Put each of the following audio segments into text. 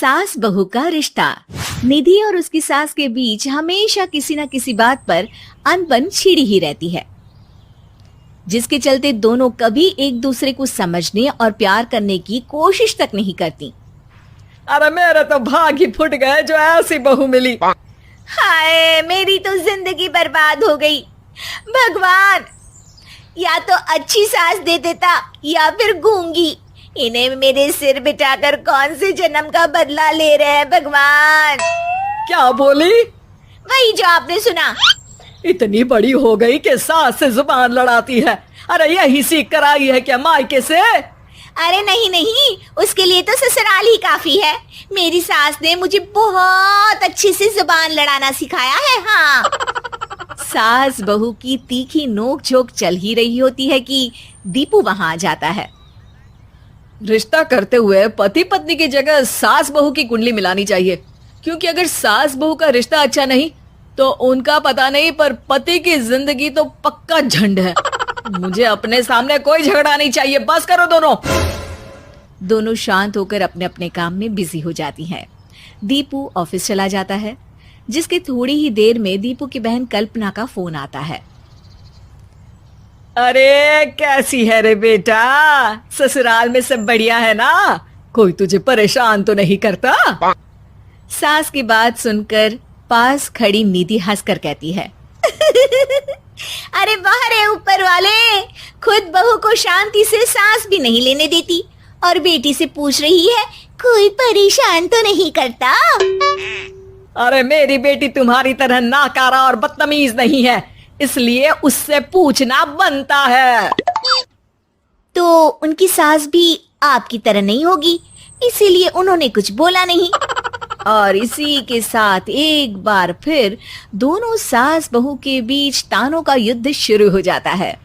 सास बहू का रिश्ता। निधि और उसकी सास के बीच हमेशा किसी न किसी बात पर अनबन छिड़ी ही रहती है, जिसके चलते दोनों कभी एक दूसरे को समझने और प्यार करने की कोशिश तक नहीं करती। अरे मेरे तो भाग ही फुट गए जो ऐसी बहू मिली। हाय, मेरी तो जिंदगी बर्बाद हो गई। भगवान, या तो अच्छी सास दे देता या फिर गूंगी। इन्हें मेरे सिर बिठाकर कौन से जन्म का बदला ले रहे हैं भगवान। क्या बोली? वही जो आपने सुना। इतनी बड़ी हो गई कि सास से जुबान लड़ाती है। अरे यही सीख कर आई है क्या मायके से? अरे नहीं नहीं, उसके लिए तो ससुराल ही काफी है। मेरी सास ने मुझे बहुत अच्छे से जुबान लड़ाना सिखाया है। हाँ। सास बहू की तीखी नोक झोंक चल ही रही होती है कि दीपू वहां आ जाता है। रिश्ता करते हुए पति पत्नी की जगह सास बहू की कुंडली मिलानी चाहिए, क्योंकि अगर सास बहू का रिश्ता अच्छा नहीं तो उनका पता नहीं, पर पति की जिंदगी तो पक्का झंड है। मुझे अपने सामने कोई झगड़ा नहीं चाहिए। बस करो दोनों। दोनों शांत होकर अपने अपने काम में बिजी हो जाती हैं। दीपू ऑफिस चला जाता है, जिसके थोड़ी ही देर में दीपू की बहन कल्पना का फोन आता है। अरे कैसी है रे बेटा? ससुराल में सब बढ़िया है ना? कोई तुझे परेशान तो नहीं करता? सास की बात सुनकर पास खड़ी निधि हंसकर कहती है अरे वाह रे ऊपर वाले, खुद बहू को शांति से सांस भी नहीं लेने देती और बेटी से पूछ रही है कोई परेशान तो नहीं करता। अरे मेरी बेटी तुम्हारी तरह नाकारा और बदतमीज नहीं है, इसलिए उससे पूछना बनता है। तो उनकी सास भी आपकी तरह नहीं होगी, इसीलिए उन्होंने कुछ बोला नहीं। और इसी के साथ एक बार फिर दोनों सास बहू के बीच तानों का युद्ध शुरू हो जाता है।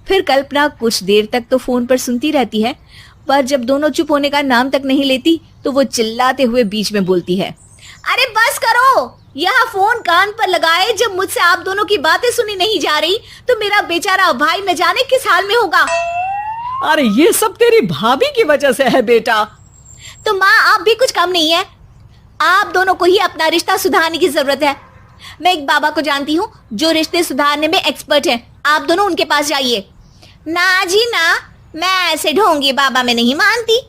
फिर कल्पना कुछ देर तक तो फोन पर सुनती रहती है, पर जब दोनों चुप होने का नाम तक नहीं लेती तो वो चिल्लाते हुए बीच में बोलती है, अरे बस करो, यह फोन कान पर लगाए। जब मुझसे आप दोनों की बातें सुनी नहीं जा रही तो मेरा बेचारा भाई न जाने किस हाल में होगा। अरे ये सब तेरी भाभी की वजह से है बेटा। तो माँ, आप भी कुछ कम नहीं है। आप दोनों को ही अपना रिश्ता सुधारने की जरूरत है। मैं एक बाबा को जानती हूँ जो रिश्ते सुधारने में एक्सपर्ट है। आप दोनों उनके पास जाइए। ना जी ना, मैं ऐसे ढोंगी बाबा में नहीं मानती।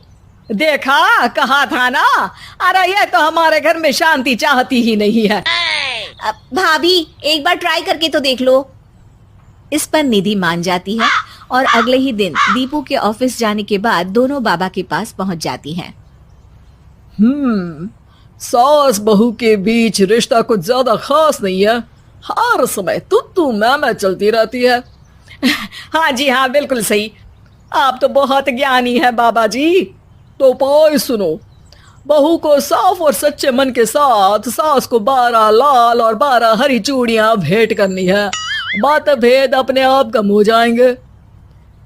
देखा, कहा था ना। अरे ये तो हमारे घर में शांति चाहती ही नहीं है। भाभी, एक बार ट्राई करके तो देख लो। इस पर निधि मान जाती है और अगले ही दिन दीपू के ऑफिस जाने के बाद दोनों बाबा के पास पहुंच जाती हैं। सास बहू के बीच रिश्ता कुछ ज्यादा खास नहीं है। हर समय तू मैं चलती रहती है। हाँ जी हाँ, बिल्कुल सही। आप तो बहुत ज्ञानी है बाबा जी। तो पाई सुनो, बहू को साफ और सच्चे मन के साथ सास को 12 लाल और 12 हरी चूड़ियां भेंट करनी है। बात भेद अपने आप कम हो जाएंगे।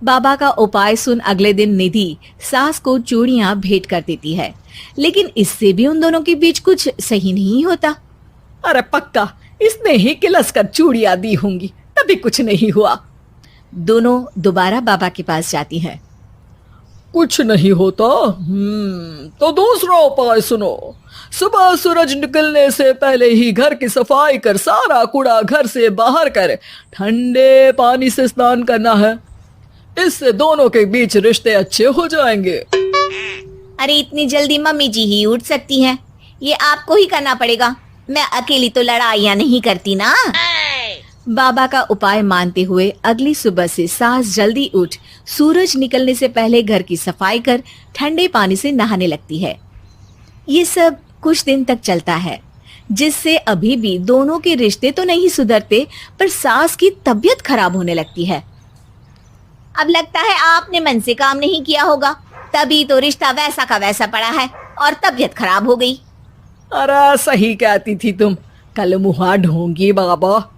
बाबा का उपाय सुन अगले दिन निधि सास को चूड़ियां भेंट कर देती है, लेकिन इससे भी उन दोनों के बीच कुछ सही नहीं होता। अरे पक्का इसने ही किलस कर चूड़ियां दी होंगी, तभी कुछ नहीं हुआ। दोनों दोबारा बाबा के पास जाती हैं। कुछ नहीं होता। तो दूसरा उपाय सुनो। सुबह सूरज निकलने से पहले ही घर की सफाई कर सारा कूड़ा घर से बाहर कर ठंडे पानी से स्नान करना है। इससे दोनों के बीच रिश्ते अच्छे हो जाएंगे। अरे इतनी जल्दी मम्मी जी ही उठ सकती हैं? ये आपको ही करना पड़ेगा। मैं अकेली तो लड़ाइयाँ नहीं करती ना। बाबा का उपाय मानते हुए अगली सुबह से सास जल्दी उठ सूरज निकलने से पहले घर की सफाई कर ठंडे पानी से नहाने लगती है। ये सब कुछ दिन तक चलता है, जिससे अभी भी दोनों के रिश्ते तो नहीं सुधरते, पर सास की तबीयत खराब होने लगती है। अब लगता है आपने मन से काम नहीं किया होगा, तभी तो रिश्ता वैसा का वैसा पड़ा है और तबीयत खराब हो गई। अरे सही कहती थी तुम, कल मुहा ढोंगी बाबा।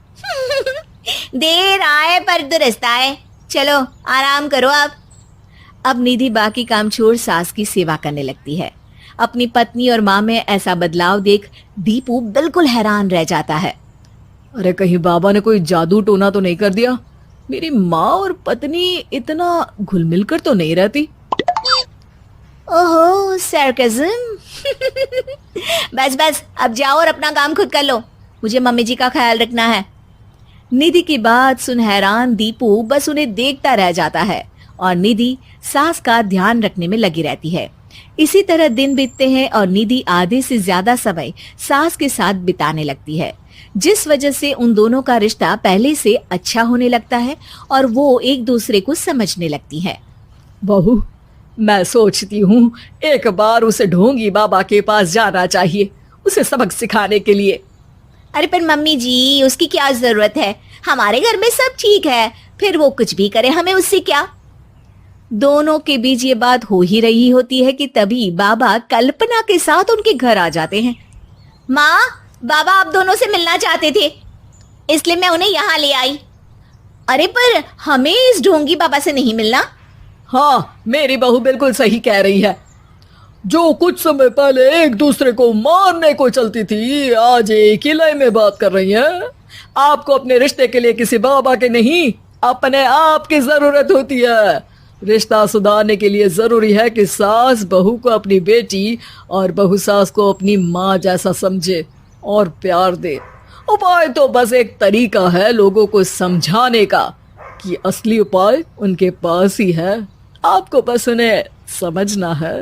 देर आए पर दुरुस्त आए। चलो आराम करो। अब निधि बाकी काम छोड़ सास की सेवा करने लगती है। अपनी पत्नी और माँ में ऐसा बदलाव देख दीपू बिल्कुल हैरान रह जाता है। अरे कहीं बाबा ने कोई जादू टोना तो नहीं कर दिया? मेरी माँ और पत्नी इतना घुल मिल कर तो नहीं रहती। ओहो, सरकज़म। बस बस, अब जाओ और अपना काम खुद कर लो, मुझे मम्मी जी का ख्याल रखना है। निधि की बात सुन हैरान दीपू बस उन्हें देखता रह जाता है और निधि सास का ध्यान रखने में लगी रहती है। इसी तरह दिन बीतते हैं और निधि आधे से ज्यादा समय सास के साथ बिताने लगती है, जिस वजह से उन दोनों का रिश्ता पहले से अच्छा होने लगता है और वो एक दूसरे को समझने लगती है। बहू, मैं सोचती हूँ एक बार उसे ढोंगी बाबा के पास जाना चाहिए, उसे सबक सिखाने के लिए। अरे पर मम्मी जी, उसकी क्या जरूरत है, हमारे घर में सब ठीक है, फिर वो कुछ भी करे, हमें उससे क्या। दोनों के बीच ये बात हो ही रही होती है कि तभी बाबा कल्पना के साथ उनके घर आ जाते हैं। माँ, बाबा आप दोनों से मिलना चाहते थे, इसलिए मैं उन्हें यहाँ ले आई। अरे पर हमें इस ढोंगी बाबा से नहीं मिलना। हाँ, मेरी बहू बिल्कुल सही कह रही है। जो कुछ समय पहले एक दूसरे को मारने को चलती थी, आज एक ही लय में बात कर रही है। आपको अपने रिश्ते के लिए किसी बाबा के नहीं, अपने आप की जरूरत होती है। रिश्ता सुधारने के लिए जरूरी है कि सास बहू को अपनी बेटी और बहू सास को अपनी माँ जैसा समझे और प्यार दे। उपाय तो बस एक तरीका है लोगों को समझाने का कि असली उपाय उनके पास ही है, आपको बस उन्हें समझना है।